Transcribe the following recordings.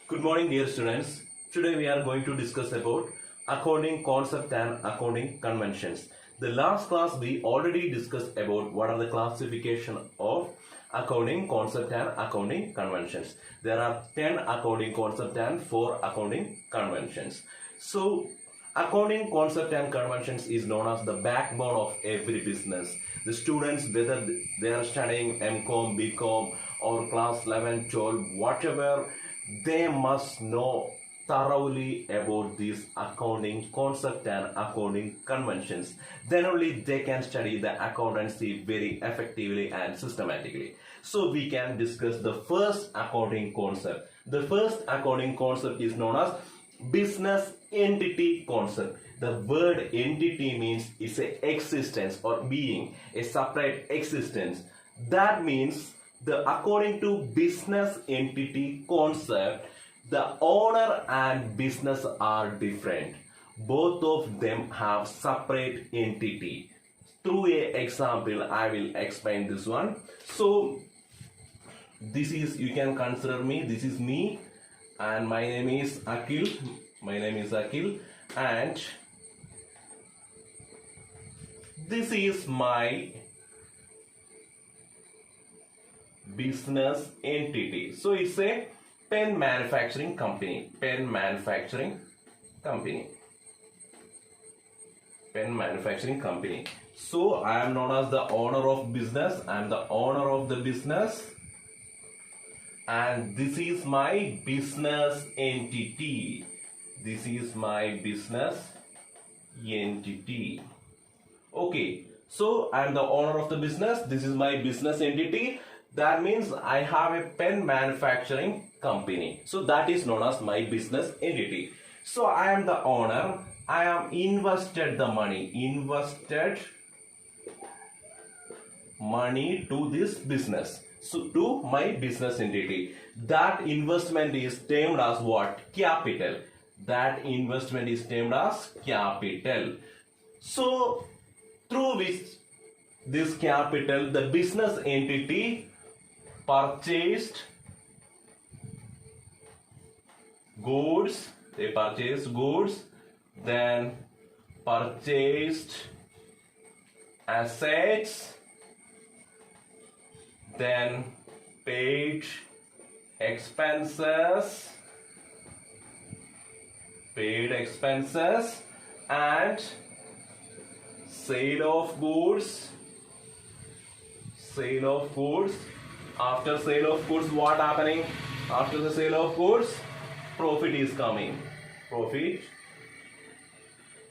Good morning, dear students. Today we are going to discuss about accounting concept and accounting conventions. The last class we already discussed about what are the classification of accounting concept and accounting conventions. There are 10 accounting concept and 4 accounting conventions. So accounting concept and conventions is known as the backbone of every business. The students, whether they are studying MCom, BCom or class 11, 12, whatever, they must know thoroughly about these accounting concept and accounting conventions. Then only they can study the accountancy very effectively and systematically. So we can discuss the first accounting concept. The first accounting concept is known as business entity concept. The word entity means it's a existence or being, a separate existence. That means according to business entity concept, the owner and business are different. Both of them have separate entity. Through a example, I will explain this one. So this is, you can consider me, this is me, and my name is Akhil. And this is my business entity. So it's a pen manufacturing company. So I am known as the owner of business. I am the owner of the business, and this is my business entity. Okay, so I am the owner of the business. This is my business entity. That means I have a pen manufacturing company. So that is known as my business entity. So I am the owner. I am invested money to this business. So to my business entity. That investment is termed as what? Capital. So through which this capital, the business entity purchased goods, then purchased assets, then paid expenses, and sale of goods. After sale of goods, what happening? After the sale of goods, profit is coming. Profit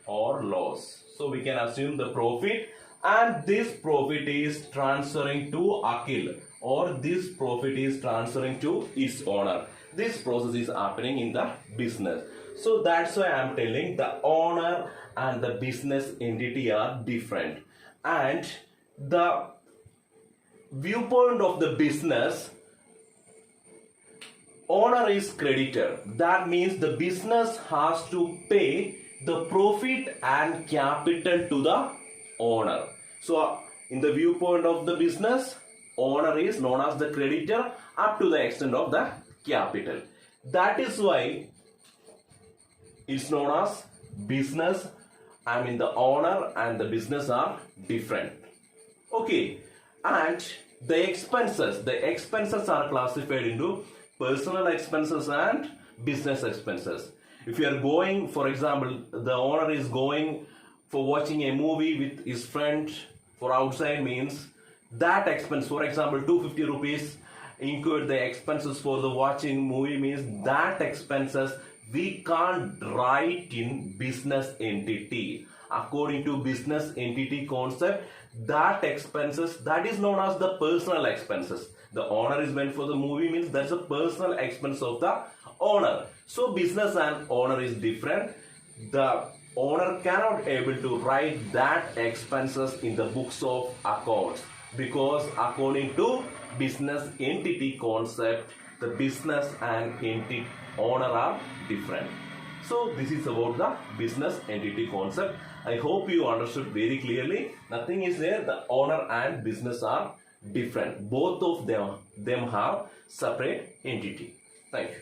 or loss. So we can assume the profit, and this profit is transferring to Akhil, or this profit is transferring to its owner. This process is happening in the business. So that's why I am telling the owner and the business entity are different. And the viewpoint of the business, owner is creditor. That means the business has to pay the profit and capital to the owner. So in the viewpoint of the business, owner is known as the creditor up to the extent of the capital. That is why it's known as business. I mean the owner and the business are different. Okay, and the expenses are classified into personal expenses and business expenses. If you are going, for example, the owner is going for watching a movie with his friend for outside, means that expense, for example 250 rupees incurred the expenses for the watching movie, means that expenses we can't write in business entity. According to business entity concept, that expenses, that is known as the personal expenses. The owner is meant for the movie, means that's a personal expense of the owner. So business and owner is different. The owner cannot able to write that expenses in the books of accounts, because according to business entity concept, the business and entity owner are different. So this is about the business entity concept. I hope you understood very clearly. Nothing is there. The owner and business are different. Both of them have separate entity. Thank you.